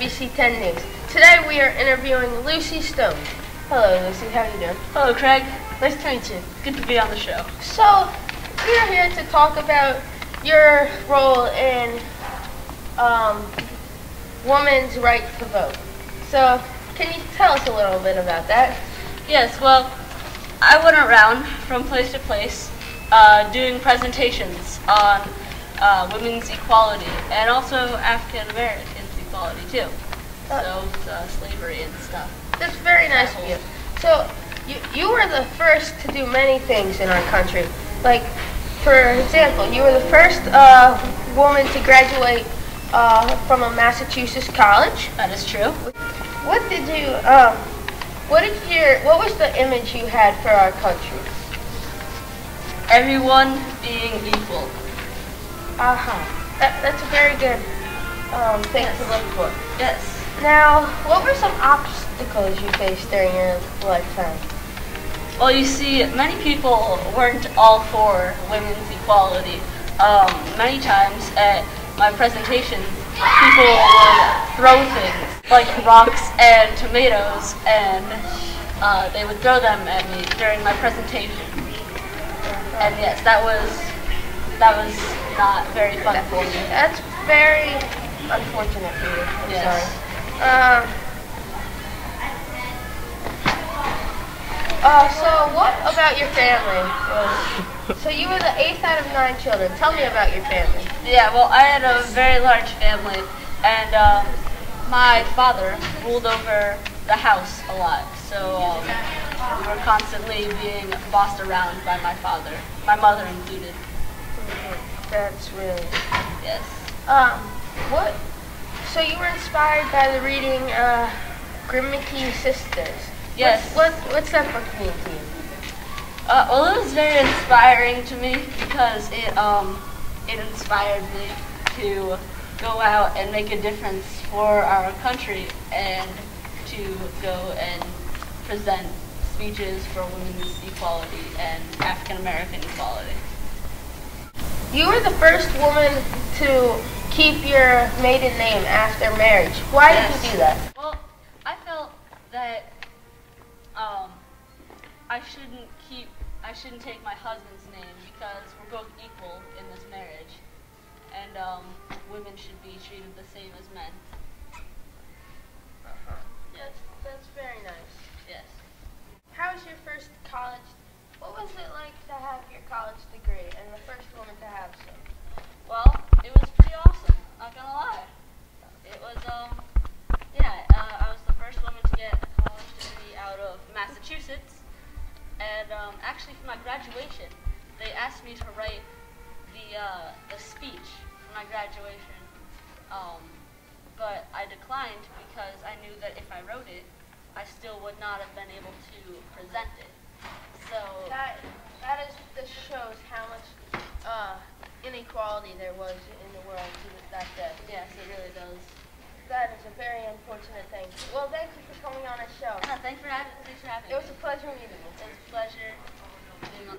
IBC 10 News. Today we are interviewing Lucy Stone. Hello Lucy, how are you doing? Hello Craig, nice to meet you. Good to be on the show. So, we are here to talk about your role in women's right to vote. So, can you tell us a little bit about that? Yes, well, I went around from place to place doing presentations on women's equality and also African Americans equality too. So slavery and stuff. That's very nice of you. So you were the first to do many things in our country. Like, for example, you were the first woman to graduate from a Massachusetts college. That is true. What was the image you had for our country? Everyone being equal. That's a very good thing to look for. Yes. Now, what were some obstacles you faced during your lifetime? Well, you see, many people weren't all for women's equality. Many times at my presentations, people would throw things like rocks and tomatoes, and they would throw them at me during my presentation. And yes, that was not very fun for me. That's very unfortunate for you. I'm sorry. So what about your family? So you were the 8th out of 9 children. Tell me about your family. Yeah, well, I had a very large family, and my father ruled over the house a lot. So we were constantly being bossed around by my father, my mother included. That's really... Yes. So you were inspired by the reading Grimke Sisters. Yes. What's that book mean to you? Well, it was very inspiring to me because it inspired me to go out and make a difference for our country and to go and present speeches for women's equality and African American equality. You were the first woman to keep your maiden name after marriage. Why did you do that? Well, I felt that I shouldn't take my husband's name because we're both equal in this marriage, and women should be treated the same as men. Yes. That's very nice. Yes. How was your first college? What was it like to have your college degree and the first woman to have so? Well, it was pretty awesome. Not gonna lie. It was I was the first woman to get a college degree out of Massachusetts. And actually, for my graduation, they asked me to write the speech for my graduation, but I declined because I knew that if I wrote it, I still would not have been able to present it. So this shows how much inequality there was in the world that day. Yes, it really does. That is a very unfortunate thing. Well, thank you for coming on our show. Thanks for having me. It was a pleasure meeting you. It was a pleasure being on